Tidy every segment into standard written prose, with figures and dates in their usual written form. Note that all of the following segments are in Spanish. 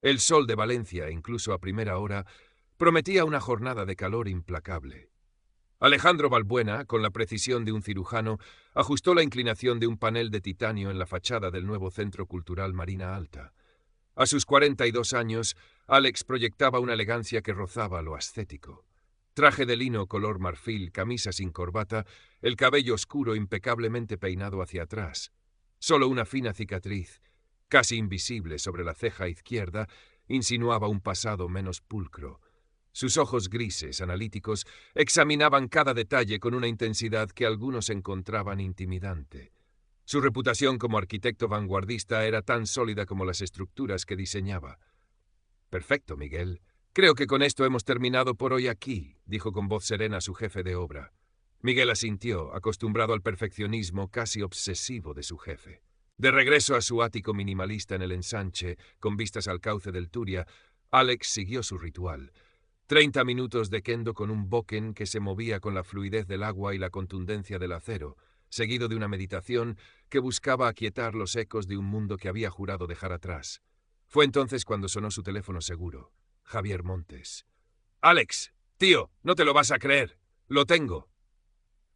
El sol de Valencia, incluso a primera hora, prometía una jornada de calor implacable. Alejandro Balbuena, con la precisión de un cirujano, ajustó la inclinación de un panel de titanio en la fachada del nuevo Centro Cultural Marina Alta. A sus 42 años, Alex proyectaba una elegancia que rozaba lo ascético. Traje de lino color marfil, camisa sin corbata, el cabello oscuro impecablemente peinado hacia atrás. Solo una fina cicatriz, casi invisible sobre la ceja izquierda, insinuaba un pasado menos pulcro. Sus ojos grises, analíticos, examinaban cada detalle con una intensidad que algunos encontraban intimidante. Su reputación como arquitecto vanguardista era tan sólida como las estructuras que diseñaba. «Perfecto, Miguel. Creo que con esto hemos terminado por hoy aquí», dijo con voz serena su jefe de obra. Miguel asintió, acostumbrado al perfeccionismo casi obsesivo de su jefe. De regreso a su ático minimalista en el ensanche, con vistas al cauce del Turia, Alex siguió su ritual. 30 minutos de kendo con un bokken que se movía con la fluidez del agua y la contundencia del acero, seguido de una meditación que buscaba aquietar los ecos de un mundo que había jurado dejar atrás. Fue entonces cuando sonó su teléfono seguro. Javier Montes. «Alex, tío, no te lo vas a creer. Lo tengo».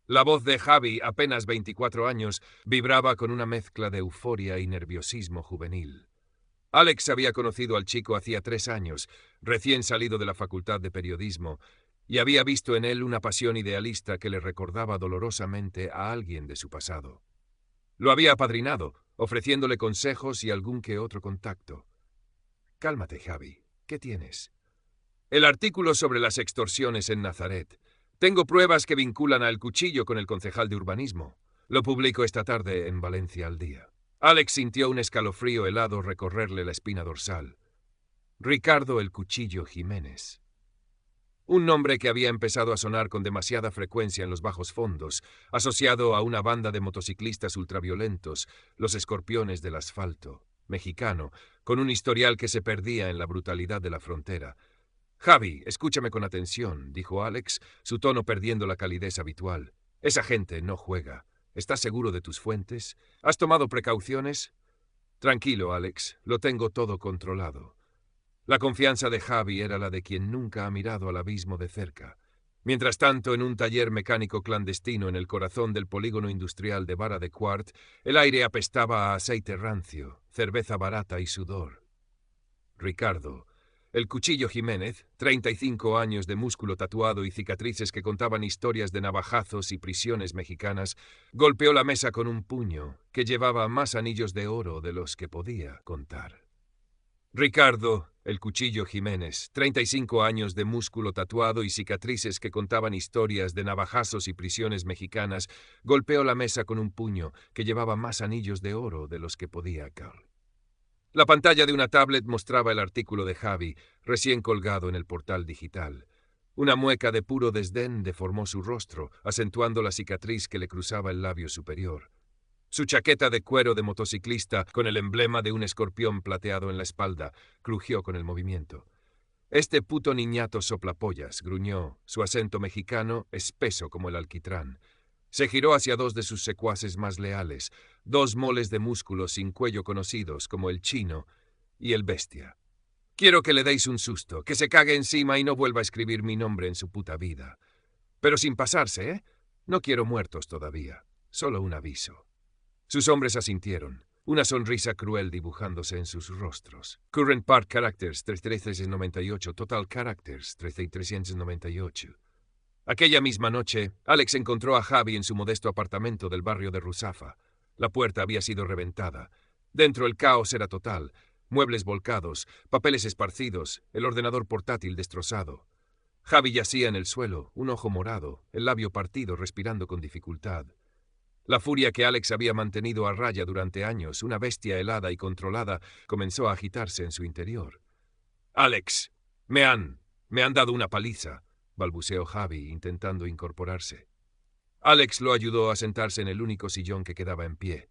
La voz de Javi, apenas 24 años, vibraba con una mezcla de euforia y nerviosismo juvenil. Alex había conocido al chico hacía 3 años, recién salido de la Facultad de Periodismo, y había visto en él una pasión idealista que le recordaba dolorosamente a alguien de su pasado. Lo había apadrinado, ofreciéndole consejos y algún que otro contacto. «Cálmate, Javi. ¿Qué tienes?» «El artículo sobre las extorsiones en Nazaret. Tengo pruebas que vinculan a El Cuchillo con el concejal de urbanismo. Lo publico esta tarde en Valencia al Día». Alex sintió un escalofrío helado recorrerle la espina dorsal. Ricardo El Cuchillo Jiménez. Un nombre que había empezado a sonar con demasiada frecuencia en los bajos fondos, asociado a una banda de motociclistas ultraviolentos, los Escorpiones del Asfalto, mexicano, con un historial que se perdía en la brutalidad de la frontera. «Javi, escúchame con atención», dijo Alex, su tono perdiendo la calidez habitual. «Esa gente no juega. ¿Estás seguro de tus fuentes? ¿Has tomado precauciones?» «Tranquilo, Alex, lo tengo todo controlado». La confianza de Javi era la de quien nunca ha mirado al abismo de cerca. Mientras tanto, en un taller mecánico clandestino en el corazón del polígono industrial de Vara de Quart, el aire apestaba a aceite rancio, cerveza barata y sudor. Ricardo, El Cuchillo Jiménez, 35 años de músculo tatuado y cicatrices que contaban historias de navajazos y prisiones mexicanas, golpeó la mesa con un puño que llevaba más anillos de oro de los que podía contar. Ricardo, El Cuchillo Jiménez, 35 años de músculo tatuado y cicatrices que contaban historias de navajazos y prisiones mexicanas, golpeó la mesa con un puño que llevaba más anillos de oro de los que podía contar. La pantalla de una tablet mostraba el artículo de Javi, recién colgado en el portal digital. Una mueca de puro desdén deformó su rostro, acentuando la cicatriz que le cruzaba el labio superior. Su chaqueta de cuero de motociclista, con el emblema de un escorpión plateado en la espalda, crujió con el movimiento. «Este puto niñato soplapollas», gruñó, su acento mexicano espeso como el alquitrán. Se giró hacia 2 de sus secuaces más leales, 2 moles de músculos sin cuello conocidos como el Chino y el Bestia. «Quiero que le deis un susto, que se cague encima y no vuelva a escribir mi nombre en su puta vida. Pero sin pasarse, ¿eh? No quiero muertos todavía, solo un aviso». Sus hombres asintieron, una sonrisa cruel dibujándose en sus rostros. Current Part Characters 3398, Total Characters 3398. Aquella misma noche, Alex encontró a Javi en su modesto apartamento del barrio de Ruzafa. La puerta había sido reventada. Dentro el caos era total. Muebles volcados, papeles esparcidos, el ordenador portátil destrozado. Javi yacía en el suelo, un ojo morado, el labio partido, respirando con dificultad. La furia que Alex había mantenido a raya durante años, una bestia helada y controlada, comenzó a agitarse en su interior. «Alex, me han dado una paliza», balbuceó Javi, intentando incorporarse. Alex lo ayudó a sentarse en el único sillón que quedaba en pie.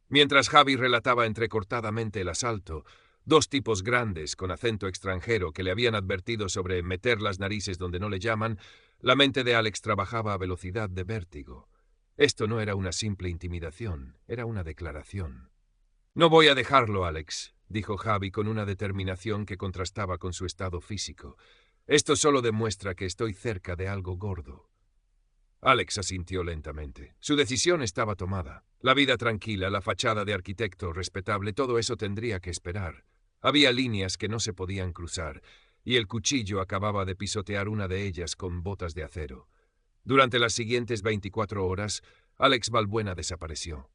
Mientras Javi relataba entrecortadamente el asalto, 2 tipos grandes, con acento extranjero, que le habían advertido sobre meter las narices donde no le llaman, la mente de Alex trabajaba a velocidad de vértigo. Esto no era una simple intimidación, era una declaración. No voy a dejarlo, Alex, dijo Javi con una determinación que contrastaba con su estado físico. Esto solo demuestra que estoy cerca de algo gordo. Alex asintió lentamente. Su decisión estaba tomada. La vida tranquila, la fachada de arquitecto respetable, todo eso tendría que esperar. Había líneas que no se podían cruzar, y el cuchillo acababa de pisotear una de ellas con botas de acero. Durante las siguientes 24 horas, Alex Balbuena desapareció.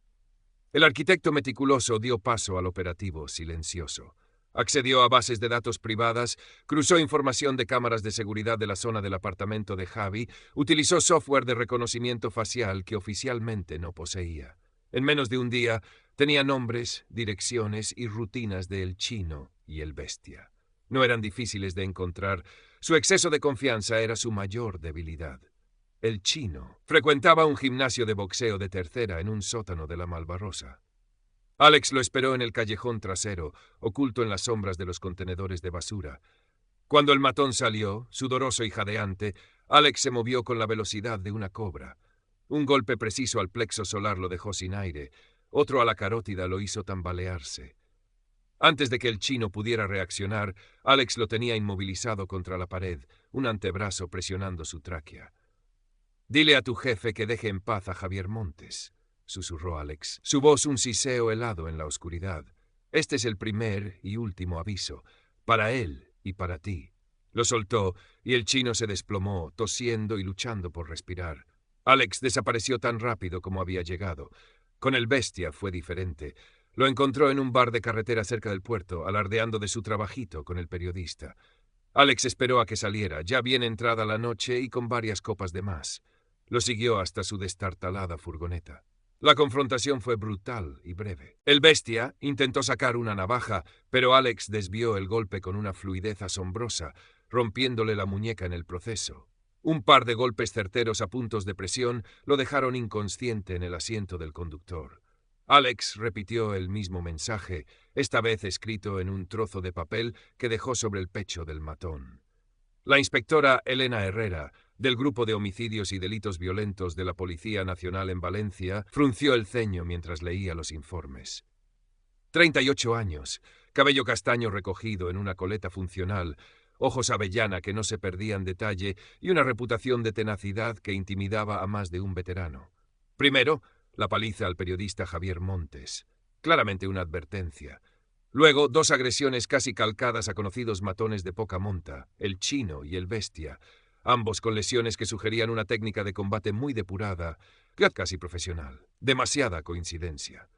El arquitecto meticuloso dio paso al operativo silencioso. Accedió a bases de datos privadas, cruzó información de cámaras de seguridad de la zona del apartamento de Javi, utilizó software de reconocimiento facial que oficialmente no poseía. En menos de un día, tenía nombres, direcciones y rutinas de El Chino y El Bestia. No eran difíciles de encontrar. Su exceso de confianza era su mayor debilidad. El Chino frecuentaba un gimnasio de boxeo de tercera en un sótano de la Malvarrosa. Alex lo esperó en el callejón trasero, oculto en las sombras de los contenedores de basura. Cuando el matón salió, sudoroso y jadeante, Alex se movió con la velocidad de una cobra. Un golpe preciso al plexo solar lo dejó sin aire, otro a la carótida lo hizo tambalearse. Antes de que el Chino pudiera reaccionar, Alex lo tenía inmovilizado contra la pared, un antebrazo presionando su tráquea. «Dile a tu jefe que deje en paz a Javier Montes», susurró Alex, su voz un siseo helado en la oscuridad. «Este es el primer y último aviso, para él y para ti». Lo soltó y el Chino se desplomó, tosiendo y luchando por respirar. Alex desapareció tan rápido como había llegado. Con el Bestia fue diferente. Lo encontró en un bar de carretera cerca del puerto, alardeando de su trabajito con el periodista. Alex esperó a que saliera, ya bien entrada la noche y con varias copas de más. Lo siguió hasta su destartalada furgoneta. La confrontación fue brutal y breve. El Bestia intentó sacar una navaja, pero Alex desvió el golpe con una fluidez asombrosa, rompiéndole la muñeca en el proceso. Un par de golpes certeros a puntos de presión lo dejaron inconsciente en el asiento del conductor. Alex repitió el mismo mensaje, esta vez escrito en un trozo de papel que dejó sobre el pecho del matón. La inspectora Elena Herrera, del Grupo de Homicidios y Delitos Violentos de la Policía Nacional en Valencia, frunció el ceño mientras leía los informes. 38 años, cabello castaño recogido en una coleta funcional, ojos avellana que no se perdían detalle y una reputación de tenacidad que intimidaba a más de un veterano. Primero, la paliza al periodista Javier Montes. Claramente una advertencia. Luego, 2 agresiones casi calcadas a conocidos matones de poca monta, el Chino y el Bestia, ambos con lesiones que sugerían una técnica de combate muy depurada, casi profesional. Demasiada coincidencia.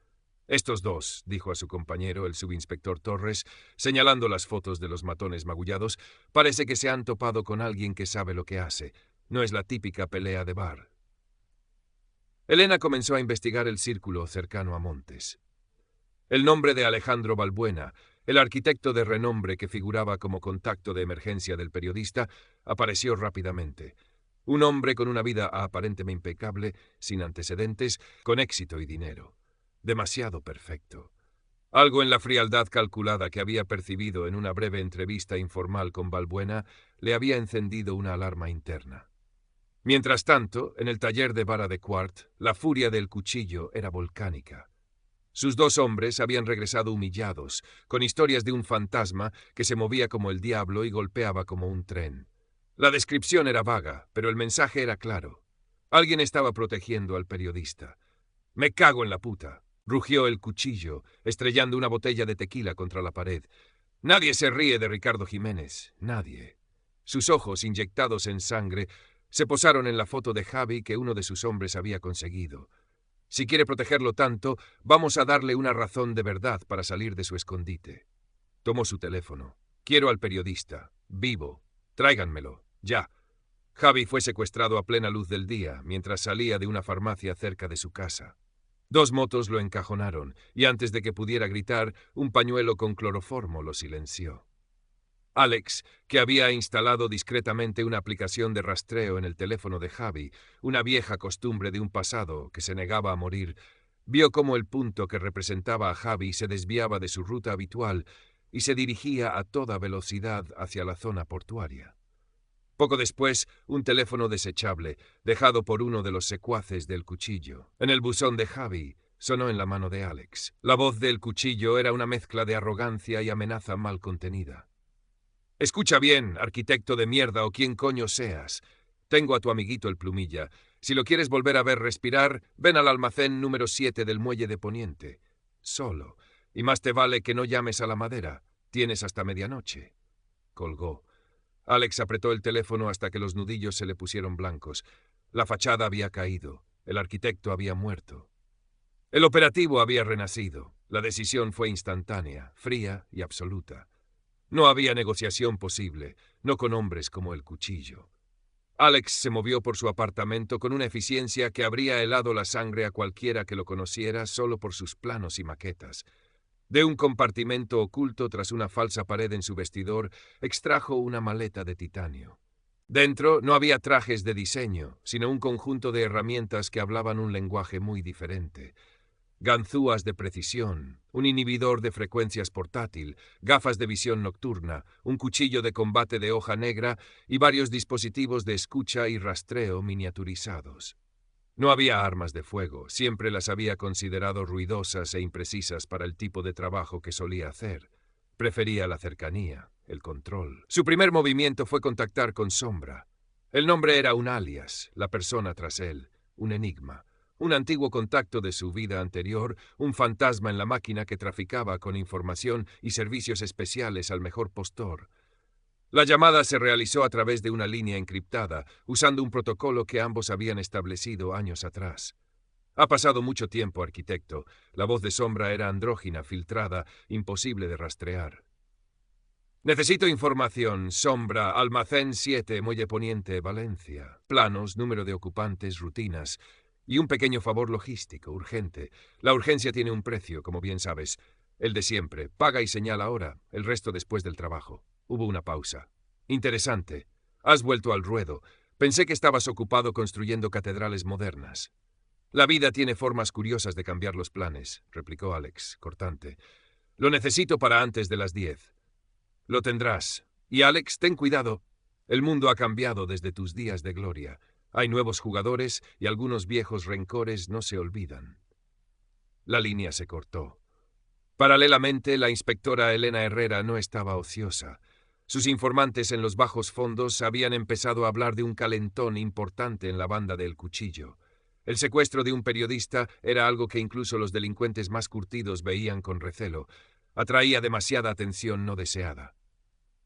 «Estos dos», dijo a su compañero, el subinspector Torres, señalando las fotos de los matones magullados, «parece que se han topado con alguien que sabe lo que hace. No es la típica pelea de bar». Elena comenzó a investigar el círculo cercano a Montes. El nombre de Alejandro Balbuena, el arquitecto de renombre que figuraba como contacto de emergencia del periodista, apareció rápidamente. Un hombre con una vida aparentemente impecable, sin antecedentes, con éxito y dinero. Demasiado perfecto. Algo en la frialdad calculada que había percibido en una breve entrevista informal con Balbuena le había encendido una alarma interna. Mientras tanto, en el taller de vara de Quart, la furia del cuchillo era volcánica. Sus 2 hombres habían regresado humillados, con historias de un fantasma que se movía como el diablo y golpeaba como un tren. La descripción era vaga, pero el mensaje era claro. Alguien estaba protegiendo al periodista. «Me cago en la puta», rugió el cuchillo, estrellando una botella de tequila contra la pared. Nadie se ríe de Ricardo Jiménez, nadie. Sus ojos, inyectados en sangre, se posaron en la foto de Javi que uno de sus hombres había conseguido. Si quiere protegerlo tanto, vamos a darle una razón de verdad para salir de su escondite. Tomó su teléfono. «Quiero al periodista. Vivo. Tráiganmelo. Ya». Javi fue secuestrado a plena luz del día, mientras salía de una farmacia cerca de su casa. 2 motos lo encajonaron, y antes de que pudiera gritar, un pañuelo con cloroformo lo silenció. Alex, que había instalado discretamente una aplicación de rastreo en el teléfono de Javi, una vieja costumbre de un pasado que se negaba a morir, vio cómo el punto que representaba a Javi se desviaba de su ruta habitual y se dirigía a toda velocidad hacia la zona portuaria. Poco después, un teléfono desechable, dejado por uno de los secuaces del cuchillo. En el buzón de Javi, sonó en la mano de Alex. La voz del cuchillo era una mezcla de arrogancia y amenaza mal contenida. «Escucha bien, arquitecto de mierda o quien coño seas. Tengo a tu amiguito el Plumilla. Si lo quieres volver a ver respirar, ven al almacén número 7 del muelle de Poniente. Solo. Y más te vale que no llames a la madera. Tienes hasta medianoche». Colgó. Alex apretó el teléfono hasta que los nudillos se le pusieron blancos. La fachada había caído. El arquitecto había muerto. El operativo había renacido. La decisión fue instantánea, fría y absoluta. No había negociación posible, no con hombres como el cuchillo. Alex se movió por su apartamento con una eficiencia que habría helado la sangre a cualquiera que lo conociera solo por sus planos y maquetas. De un compartimento oculto tras una falsa pared en su vestidor, extrajo una maleta de titanio. Dentro no había trajes de diseño, sino un conjunto de herramientas que hablaban un lenguaje muy diferente. Ganzúas de precisión, un inhibidor de frecuencias portátil, gafas de visión nocturna, un cuchillo de combate de hoja negra y varios dispositivos de escucha y rastreo miniaturizados. No había armas de fuego, siempre las había considerado ruidosas e imprecisas para el tipo de trabajo que solía hacer. Prefería la cercanía, el control. Su primer movimiento fue contactar con Sombra. El nombre era un alias, la persona tras él, un enigma. Un antiguo contacto de su vida anterior, un fantasma en la máquina que traficaba con información y servicios especiales al mejor postor. La llamada se realizó a través de una línea encriptada, usando un protocolo que ambos habían establecido años atrás. Ha pasado mucho tiempo, arquitecto. La voz de Sombra era andrógina, filtrada, imposible de rastrear. Necesito información. Sombra, Almacén 7, Muelle Poniente, Valencia. Planos, número de ocupantes, rutinas. Y un pequeño favor logístico, urgente. La urgencia tiene un precio, como bien sabes. El de siempre. Paga y señala ahora, el resto después del trabajo. Hubo una pausa. Interesante. Has vuelto al ruedo. Pensé que estabas ocupado construyendo catedrales modernas. La vida tiene formas curiosas de cambiar los planes, replicó Alex, cortante. Lo necesito para antes de las 10. Lo tendrás. Y Alex, ten cuidado. El mundo ha cambiado desde tus días de gloria. Hay nuevos jugadores y algunos viejos rencores no se olvidan. La línea se cortó. Paralelamente, la inspectora Elena Herrera no estaba ociosa. Sus informantes en los bajos fondos habían empezado a hablar de un calentón importante en la banda del cuchillo. El secuestro de un periodista era algo que incluso los delincuentes más curtidos veían con recelo. Atraía demasiada atención no deseada.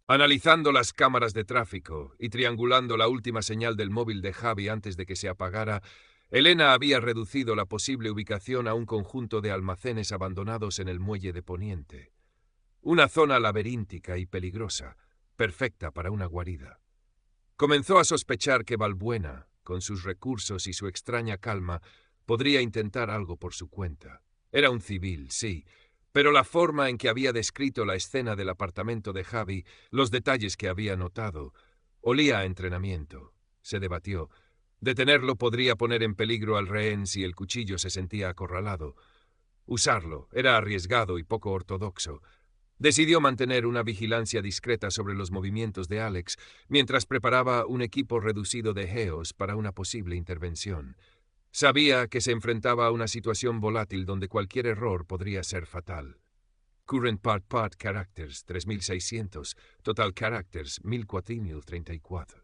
Analizando las cámaras de tráfico y triangulando la última señal del móvil de Javi antes de que se apagara, Elena había reducido la posible ubicación a un conjunto de almacenes abandonados en el muelle de Poniente. Una zona laberíntica y peligrosa, perfecta para una guarida. Comenzó a sospechar que Balbuena, con sus recursos y su extraña calma, podría intentar algo por su cuenta. Era un civil, sí, pero la forma en que había descrito la escena del apartamento de Javi, los detalles que había notado, olía a entrenamiento. Se debatió. Detenerlo podría poner en peligro al rehén si el cuchillo se sentía acorralado. Usarlo era arriesgado y poco ortodoxo. Decidió mantener una vigilancia discreta sobre los movimientos de Alex mientras preparaba un equipo reducido de geos para una posible intervención. Sabía que se enfrentaba a una situación volátil donde cualquier error podría ser fatal. Current part characters 3600, total characters 1434.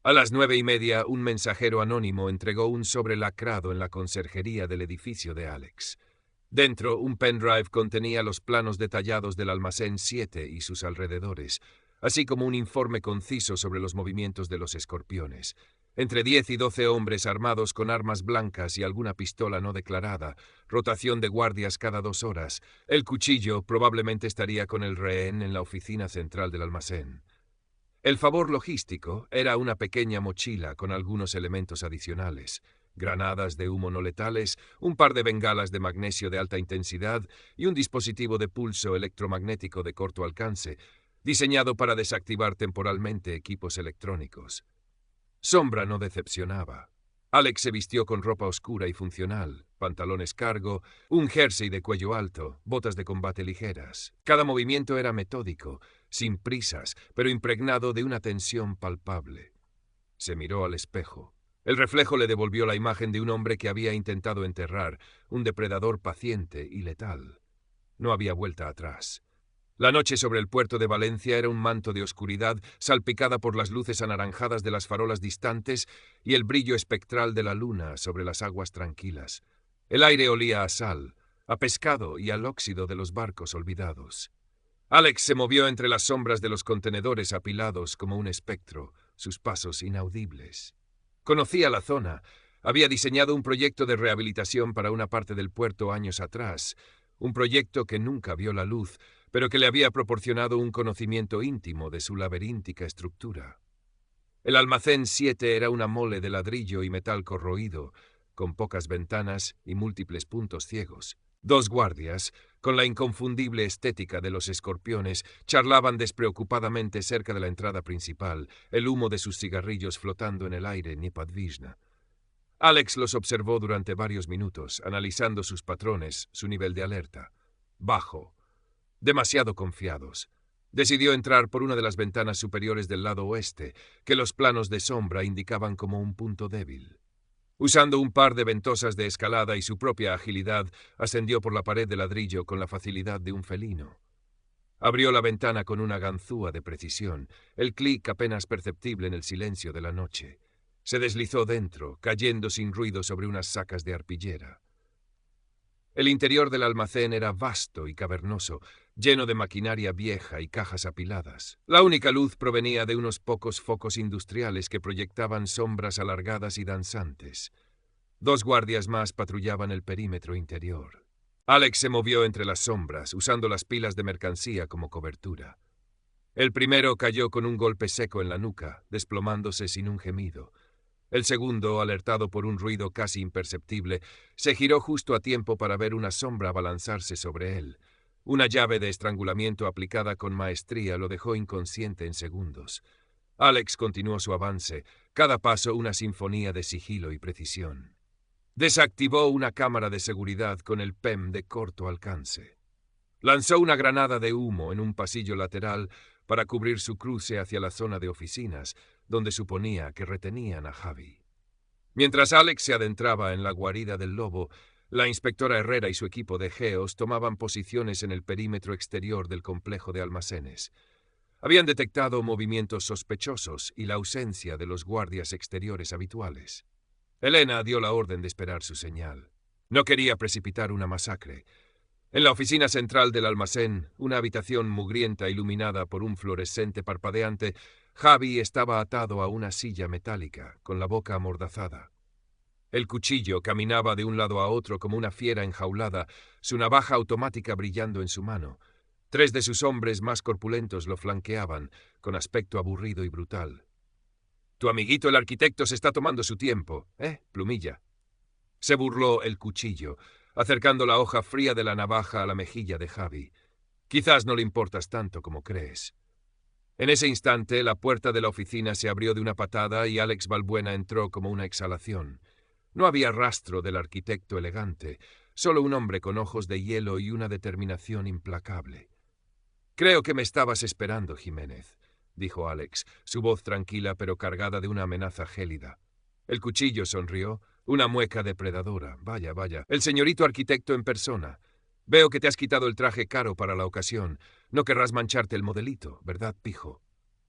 A las 9:30, un mensajero anónimo entregó un sobre lacrado en la conserjería del edificio de Alex. Dentro, un pendrive contenía los planos detallados del almacén 7 y sus alrededores, así como un informe conciso sobre los movimientos de los escorpiones. Entre 10 y 12 hombres armados con armas blancas y alguna pistola no declarada, rotación de guardias cada 2 horas. El cuchillo probablemente estaría con el rehén en la oficina central del almacén. El favor logístico era una pequeña mochila con algunos elementos adicionales. Granadas de humo no letales, un par de bengalas de magnesio de alta intensidad y un dispositivo de pulso electromagnético de corto alcance, diseñado para desactivar temporalmente equipos electrónicos. Sombra no decepcionaba. Alex se vistió con ropa oscura y funcional, pantalones cargo, un jersey de cuello alto, botas de combate ligeras. Cada movimiento era metódico, sin prisas, pero impregnado de una tensión palpable. Se miró al espejo. El reflejo le devolvió la imagen de un hombre que había intentado enterrar, un depredador paciente y letal. No había vuelta atrás. La noche sobre el puerto de Valencia era un manto de oscuridad salpicada por las luces anaranjadas de las farolas distantes y el brillo espectral de la luna sobre las aguas tranquilas. El aire olía a sal, a pescado y al óxido de los barcos olvidados. Alex se movió entre las sombras de los contenedores apilados como un espectro, sus pasos inaudibles. Conocía la zona. Había diseñado un proyecto de rehabilitación para una parte del puerto años atrás, un proyecto que nunca vio la luz, pero que le había proporcionado un conocimiento íntimo de su laberíntica estructura. El almacén 7 era una mole de ladrillo y metal corroído, con pocas ventanas y múltiples puntos ciegos. 2 guardias, con la inconfundible estética de los escorpiones, charlaban despreocupadamente cerca de la entrada principal, el humo de sus cigarrillos flotando en el aire nepodvishna. Alex los observó durante varios minutos, analizando sus patrones, su nivel de alerta. Bajo. Demasiado confiados. Decidió entrar por una de las ventanas superiores del lado oeste, que los planos de sombra indicaban como un punto débil. Usando un par de ventosas de escalada y su propia agilidad, ascendió por la pared de ladrillo con la facilidad de un felino. Abrió la ventana con una ganzúa de precisión, el clic apenas perceptible en el silencio de la noche. Se deslizó dentro, cayendo sin ruido sobre unas sacas de arpillera. El interior del almacén era vasto y cavernoso, lleno de maquinaria vieja y cajas apiladas. La única luz provenía de unos pocos focos industriales que proyectaban sombras alargadas y danzantes. 2 guardias más patrullaban el perímetro interior. Alex se movió entre las sombras, usando las pilas de mercancía como cobertura. El primero cayó con un golpe seco en la nuca, desplomándose sin un gemido. El segundo, alertado por un ruido casi imperceptible, se giró justo a tiempo para ver una sombra abalanzarse sobre él. Una llave de estrangulamiento aplicada con maestría lo dejó inconsciente en segundos. Alex continuó su avance, cada paso una sinfonía de sigilo y precisión. Desactivó una cámara de seguridad con el PEM de corto alcance. Lanzó una granada de humo en un pasillo lateral para cubrir su cruce hacia la zona de oficinas, donde suponía que retenían a Javi. Mientras Alex se adentraba en la guarida del lobo, la inspectora Herrera y su equipo de geos tomaban posiciones en el perímetro exterior del complejo de almacenes. Habían detectado movimientos sospechosos y la ausencia de los guardias exteriores habituales. Elena dio la orden de esperar su señal. No quería precipitar una masacre. En la oficina central del almacén, una habitación mugrienta iluminada por un fluorescente parpadeante, Javi estaba atado a una silla metálica, con la boca amordazada. El cuchillo caminaba de un lado a otro como una fiera enjaulada, su navaja automática brillando en su mano. 3 de sus hombres más corpulentos lo flanqueaban, con aspecto aburrido y brutal. «Tu amiguito el arquitecto se está tomando su tiempo, plumilla?» Se burló el cuchillo, acercando la hoja fría de la navaja a la mejilla de Javi. «Quizás no le importas tanto como crees». En ese instante, la puerta de la oficina se abrió de una patada y Alex Balbuena entró como una exhalación. No había rastro del arquitecto elegante, solo un hombre con ojos de hielo y una determinación implacable. «Creo que me estabas esperando, Jiménez», dijo Alex, su voz tranquila pero cargada de una amenaza gélida. El cuchillo sonrió, una mueca depredadora. «Vaya, vaya, el señorito arquitecto en persona. Veo que te has quitado el traje caro para la ocasión. No querrás mancharte el modelito, ¿verdad, pijo?»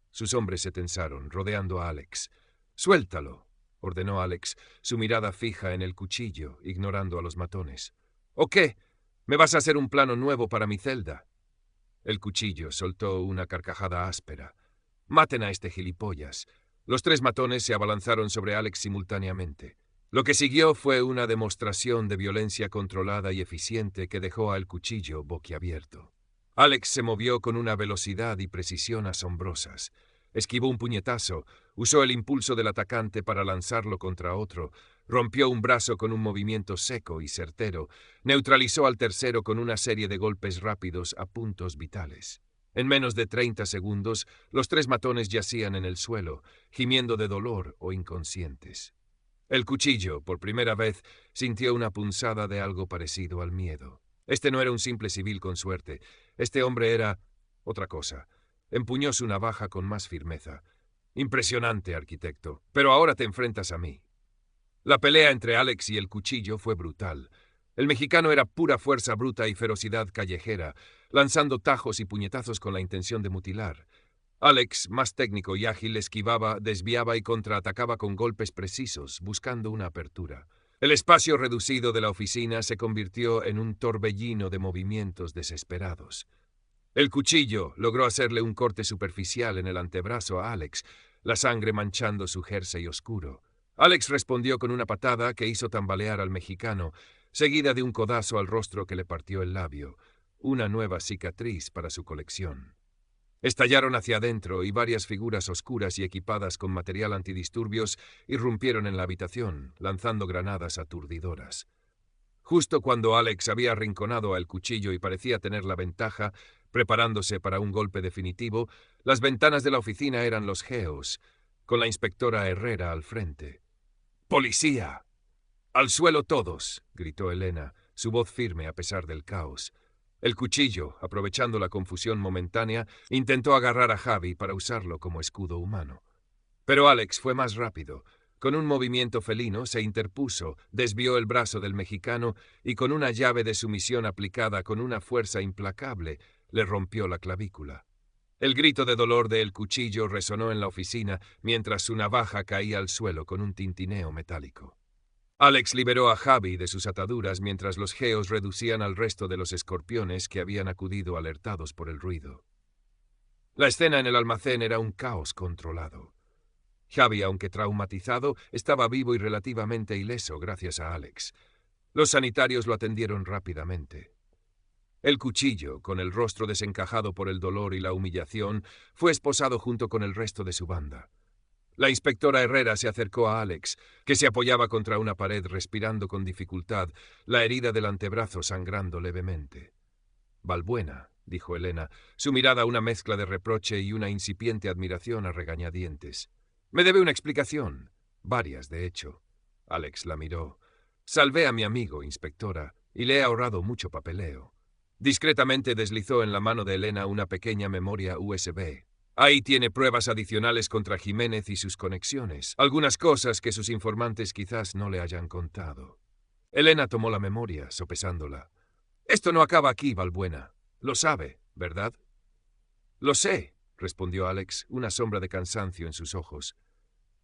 Sus hombres se tensaron, rodeando a Alex. «Suéltalo», ordenó Alex, su mirada fija en el cuchillo, ignorando a los matones. «¿O qué? ¿Me vas a hacer un plano nuevo para mi celda?» El cuchillo soltó una carcajada áspera. «Maten a este gilipollas». Los 3 matones se abalanzaron sobre Alex simultáneamente. Lo que siguió fue una demostración de violencia controlada y eficiente que dejó al cuchillo boquiabierto. Alex se movió con una velocidad y precisión asombrosas. Esquivó un puñetazo, usó el impulso del atacante para lanzarlo contra otro, rompió un brazo con un movimiento seco y certero, neutralizó al tercero con una serie de golpes rápidos a puntos vitales. En menos de 30 segundos, los 3 matones yacían en el suelo, gimiendo de dolor o inconscientes. El cuchillo, por primera vez, sintió una punzada de algo parecido al miedo. Este no era un simple civil con suerte. Este hombre era otra cosa. Empuñó su navaja con más firmeza. «Impresionante, arquitecto. Pero ahora te enfrentas a mí». La pelea entre Alex y el cuchillo fue brutal. El mexicano era pura fuerza bruta y ferocidad callejera, lanzando tajos y puñetazos con la intención de mutilar. Alex, más técnico y ágil, esquivaba, desviaba y contraatacaba con golpes precisos, buscando una apertura. El espacio reducido de la oficina se convirtió en un torbellino de movimientos desesperados. El cuchillo logró hacerle un corte superficial en el antebrazo a Alex, la sangre manchando su jersey oscuro. Alex respondió con una patada que hizo tambalear al mexicano, seguida de un codazo al rostro que le partió el labio, una nueva cicatriz para su colección. Estallaron hacia adentro y varias figuras oscuras y equipadas con material antidisturbios irrumpieron en la habitación, lanzando granadas aturdidoras. Justo cuando Alex había arrinconado al cuchillo y parecía tener la ventaja, preparándose para un golpe definitivo, las ventanas de la oficina eran los geos, con la inspectora Herrera al frente. ¡Policía! ¡Al suelo todos!, gritó Elena, su voz firme a pesar del caos. El cuchillo, aprovechando la confusión momentánea, intentó agarrar a Javi para usarlo como escudo humano. Pero Alex fue más rápido. Con un movimiento felino se interpuso, desvió el brazo del mexicano y con una llave de sumisión aplicada con una fuerza implacable, le rompió la clavícula. El grito de dolor del cuchillo resonó en la oficina mientras su navaja caía al suelo con un tintineo metálico. Alex liberó a Javi de sus ataduras mientras los geos reducían al resto de los escorpiones que habían acudido alertados por el ruido. La escena en el almacén era un caos controlado. Javi, aunque traumatizado, estaba vivo y relativamente ileso gracias a Alex. Los sanitarios lo atendieron rápidamente. El cuchillo, con el rostro desencajado por el dolor y la humillación, fue esposado junto con el resto de su banda. La inspectora Herrera se acercó a Alex, que se apoyaba contra una pared respirando con dificultad, la herida del antebrazo sangrando levemente. «Balbuena», dijo Elena, su mirada una mezcla de reproche y una incipiente admiración a regañadientes. «Me debe una explicación. Varias, de hecho». Alex la miró. «Salvé a mi amigo, inspectora, y le he ahorrado mucho papeleo». Discretamente deslizó en la mano de Elena una pequeña memoria USB. Ahí tiene pruebas adicionales contra Jiménez y sus conexiones, algunas cosas que sus informantes quizás no le hayan contado. Elena tomó la memoria, sopesándola. «Esto no acaba aquí, Balbuena. Lo sabe, ¿verdad?» «Lo sé», respondió Alex, una sombra de cansancio en sus ojos.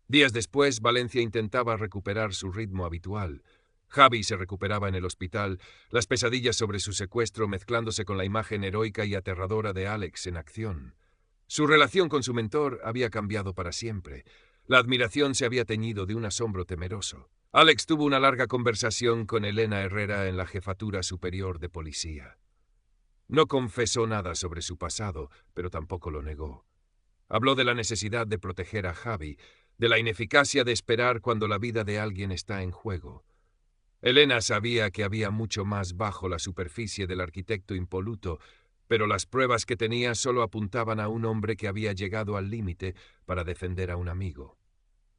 Días después, Valencia intentaba recuperar su ritmo habitual. Javi se recuperaba en el hospital, las pesadillas sobre su secuestro mezclándose con la imagen heroica y aterradora de Alex en acción. Su relación con su mentor había cambiado para siempre. La admiración se había teñido de un asombro temeroso. Alex tuvo una larga conversación con Elena Herrera en la jefatura superior de policía. No confesó nada sobre su pasado, pero tampoco lo negó. Habló de la necesidad de proteger a Javi, de la ineficacia de esperar cuando la vida de alguien está en juego. Elena sabía que había mucho más bajo la superficie del arquitecto impoluto, pero las pruebas que tenía solo apuntaban a un hombre que había llegado al límite para defender a un amigo.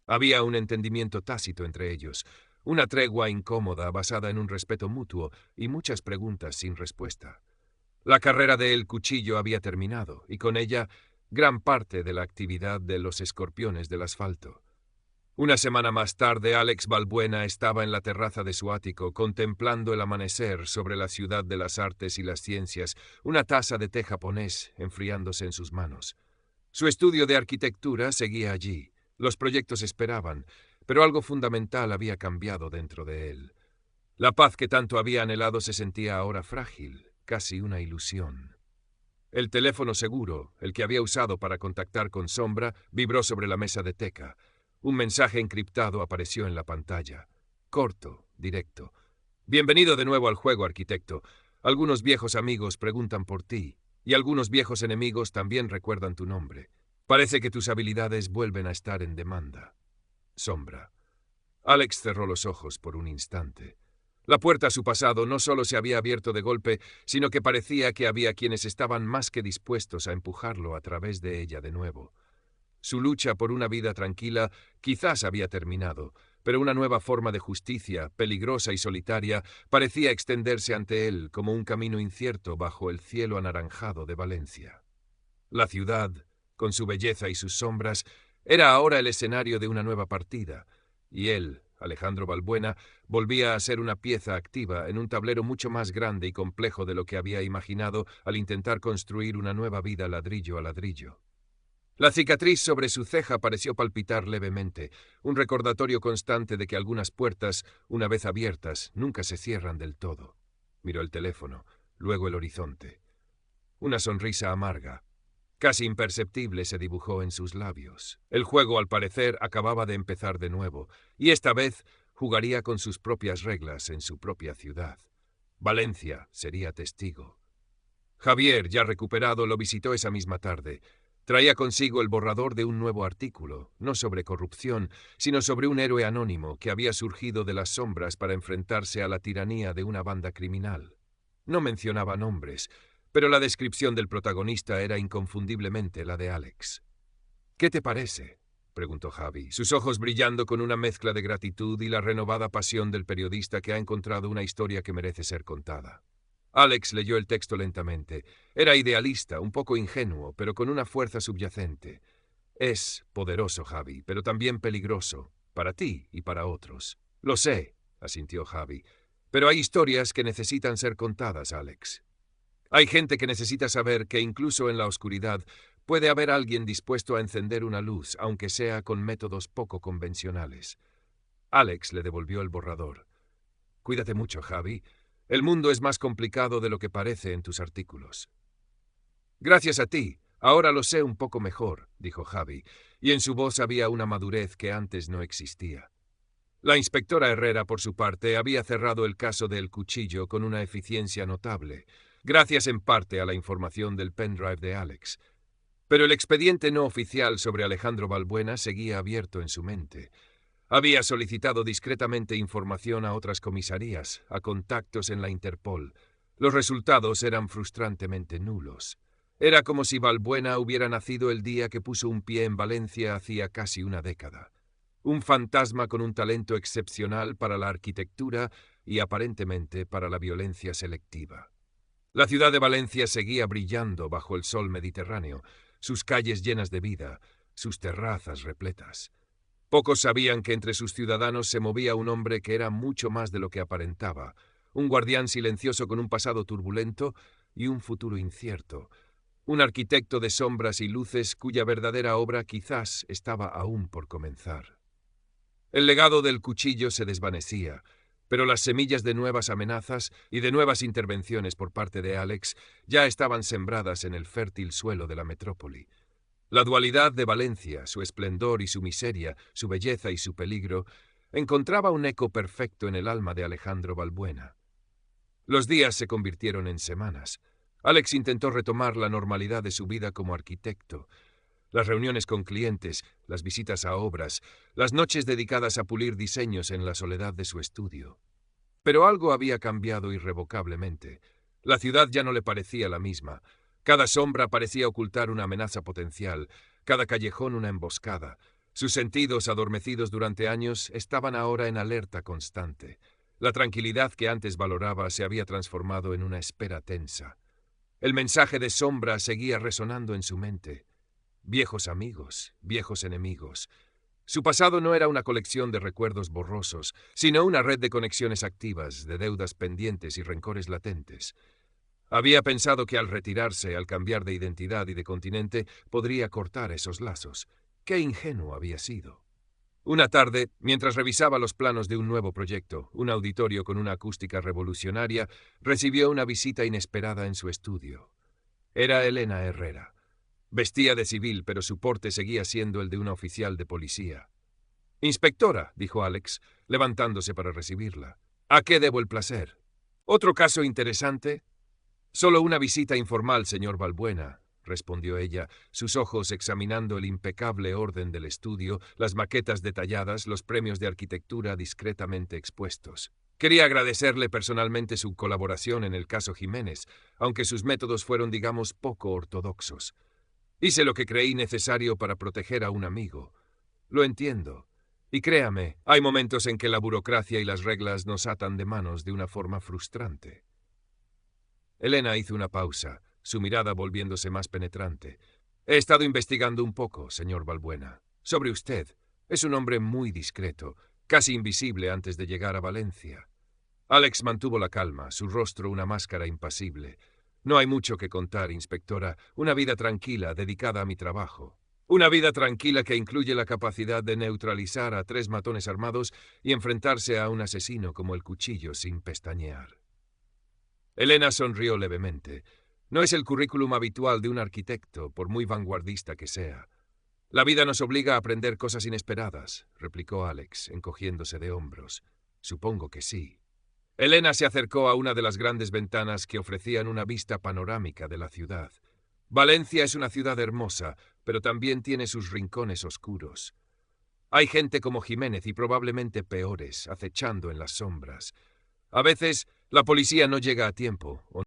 Había un entendimiento tácito entre ellos, una tregua incómoda basada en un respeto mutuo y muchas preguntas sin respuesta. La carrera de El Cuchillo había terminado, y con ella gran parte de la actividad de los escorpiones del asfalto. Una semana más tarde, Alex Balbuena estaba en la terraza de su ático, contemplando el amanecer sobre la ciudad de las artes y las ciencias, una taza de té japonés enfriándose en sus manos. Su estudio de arquitectura seguía allí. Los proyectos esperaban, pero algo fundamental había cambiado dentro de él. La paz que tanto había anhelado se sentía ahora frágil, casi una ilusión. El teléfono seguro, el que había usado para contactar con Sombra, vibró sobre la mesa de teca. Un mensaje encriptado apareció en la pantalla. Corto, directo. «Bienvenido de nuevo al juego, arquitecto. Algunos viejos amigos preguntan por ti, y algunos viejos enemigos también recuerdan tu nombre. Parece que tus habilidades vuelven a estar en demanda. Sombra». Alex cerró los ojos por un instante. La puerta a su pasado no solo se había abierto de golpe, sino que parecía que había quienes estaban más que dispuestos a empujarlo a través de ella de nuevo. Su lucha por una vida tranquila quizás había terminado, pero una nueva forma de justicia, peligrosa y solitaria, parecía extenderse ante él como un camino incierto bajo el cielo anaranjado de Valencia. La ciudad, con su belleza y sus sombras, era ahora el escenario de una nueva partida, y él, Alejandro Balbuena, volvía a ser una pieza activa en un tablero mucho más grande y complejo de lo que había imaginado al intentar construir una nueva vida ladrillo a ladrillo. La cicatriz sobre su ceja pareció palpitar levemente, un recordatorio constante de que algunas puertas, una vez abiertas, nunca se cierran del todo. Miró el teléfono, luego el horizonte. Una sonrisa amarga, casi imperceptible, se dibujó en sus labios. El juego, al parecer, acababa de empezar de nuevo, y esta vez jugaría con sus propias reglas en su propia ciudad. Valencia sería testigo. Javier, ya recuperado, lo visitó esa misma tarde. Traía consigo el borrador de un nuevo artículo, no sobre corrupción, sino sobre un héroe anónimo que había surgido de las sombras para enfrentarse a la tiranía de una banda criminal. No mencionaba nombres, pero la descripción del protagonista era inconfundiblemente la de Alex. «¿Qué te parece?», preguntó Javi, sus ojos brillando con una mezcla de gratitud y la renovada pasión del periodista que ha encontrado una historia que merece ser contada. Alex leyó el texto lentamente. Era idealista, un poco ingenuo, pero con una fuerza subyacente. «Es poderoso, Javi, pero también peligroso, para ti y para otros». «Lo sé», asintió Javi, «pero hay historias que necesitan ser contadas, Alex. Hay gente que necesita saber que incluso en la oscuridad puede haber alguien dispuesto a encender una luz, aunque sea con métodos poco convencionales». Alex le devolvió el borrador. «Cuídate mucho, Javi. El mundo es más complicado de lo que parece en tus artículos». «Gracias a ti. Ahora lo sé un poco mejor», dijo Javi, y en su voz había una madurez que antes no existía. La inspectora Herrera, por su parte, había cerrado el caso del cuchillo con una eficiencia notable, gracias en parte a la información del pendrive de Alex. Pero el expediente no oficial sobre Alejandro Balbuena seguía abierto en su mente. Había solicitado discretamente información a otras comisarías, a contactos en la Interpol. Los resultados eran frustrantemente nulos. Era como si Balbuena hubiera nacido el día que puso un pie en Valencia hacía casi una década. Un fantasma con un talento excepcional para la arquitectura y aparentemente para la violencia selectiva. La ciudad de Valencia seguía brillando bajo el sol mediterráneo, sus calles llenas de vida, sus terrazas repletas. Pocos sabían que entre sus ciudadanos se movía un hombre que era mucho más de lo que aparentaba, un guardián silencioso con un pasado turbulento y un futuro incierto, un arquitecto de sombras y luces cuya verdadera obra quizás estaba aún por comenzar. El legado del cuchillo se desvanecía, pero las semillas de nuevas amenazas y de nuevas intervenciones por parte de Alex ya estaban sembradas en el fértil suelo de la metrópoli. La dualidad de Valencia, su esplendor y su miseria, su belleza y su peligro, encontraba un eco perfecto en el alma de Alejandro Balbuena. Los días se convirtieron en semanas. Alex intentó retomar la normalidad de su vida como arquitecto. Las reuniones con clientes, las visitas a obras, las noches dedicadas a pulir diseños en la soledad de su estudio. Pero algo había cambiado irrevocablemente. La ciudad ya no le parecía la misma. Cada sombra parecía ocultar una amenaza potencial, cada callejón una emboscada. Sus sentidos, adormecidos durante años, estaban ahora en alerta constante. La tranquilidad que antes valoraba se había transformado en una espera tensa. El mensaje de sombra seguía resonando en su mente. Viejos amigos, viejos enemigos. Su pasado no era una colección de recuerdos borrosos, sino una red de conexiones activas, de deudas pendientes y rencores latentes. Había pensado que al retirarse, al cambiar de identidad y de continente, podría cortar esos lazos. ¡Qué ingenuo había sido! Una tarde, mientras revisaba los planos de un nuevo proyecto, un auditorio con una acústica revolucionaria, recibió una visita inesperada en su estudio. Era Elena Herrera. Vestía de civil, pero su porte seguía siendo el de una oficial de policía. «Inspectora», dijo Alex, levantándose para recibirla. «¿A qué debo el placer?» «¿Otro caso interesante?» «Solo una visita informal, señor Balbuena», respondió ella, sus ojos examinando el impecable orden del estudio, las maquetas detalladas, los premios de arquitectura discretamente expuestos. «Quería agradecerle personalmente su colaboración en el caso Jiménez, aunque sus métodos fueron, digamos, poco ortodoxos. Hice lo que creí necesario para proteger a un amigo. Lo entiendo. Y créame, hay momentos en que la burocracia y las reglas nos atan de manos de una forma frustrante». Elena hizo una pausa, su mirada volviéndose más penetrante. «He estado investigando un poco, señor Balbuena. Sobre usted. Es un hombre muy discreto. casi invisible antes de llegar a Valencia. Alex mantuvo la calma, su rostro una máscara impasible. No hay mucho que contar, inspectora. Una vida tranquila, dedicada a mi trabajo. Una vida tranquila que incluye la capacidad de neutralizar a 3 matones armados y enfrentarse a un asesino como el cuchillo sin pestañear. Elena sonrió levemente. No es el currículum habitual de un arquitecto, por muy vanguardista que sea. La vida nos obliga a aprender cosas inesperadas, replicó Alex, encogiéndose de hombros. Supongo que sí. Elena se acercó a una de las grandes ventanas que ofrecían una vista panorámica de la ciudad. Valencia es una ciudad hermosa, pero también tiene sus rincones oscuros. Hay gente como Jiménez y probablemente peores, acechando en las sombras. A veces, la policía no llega a tiempo,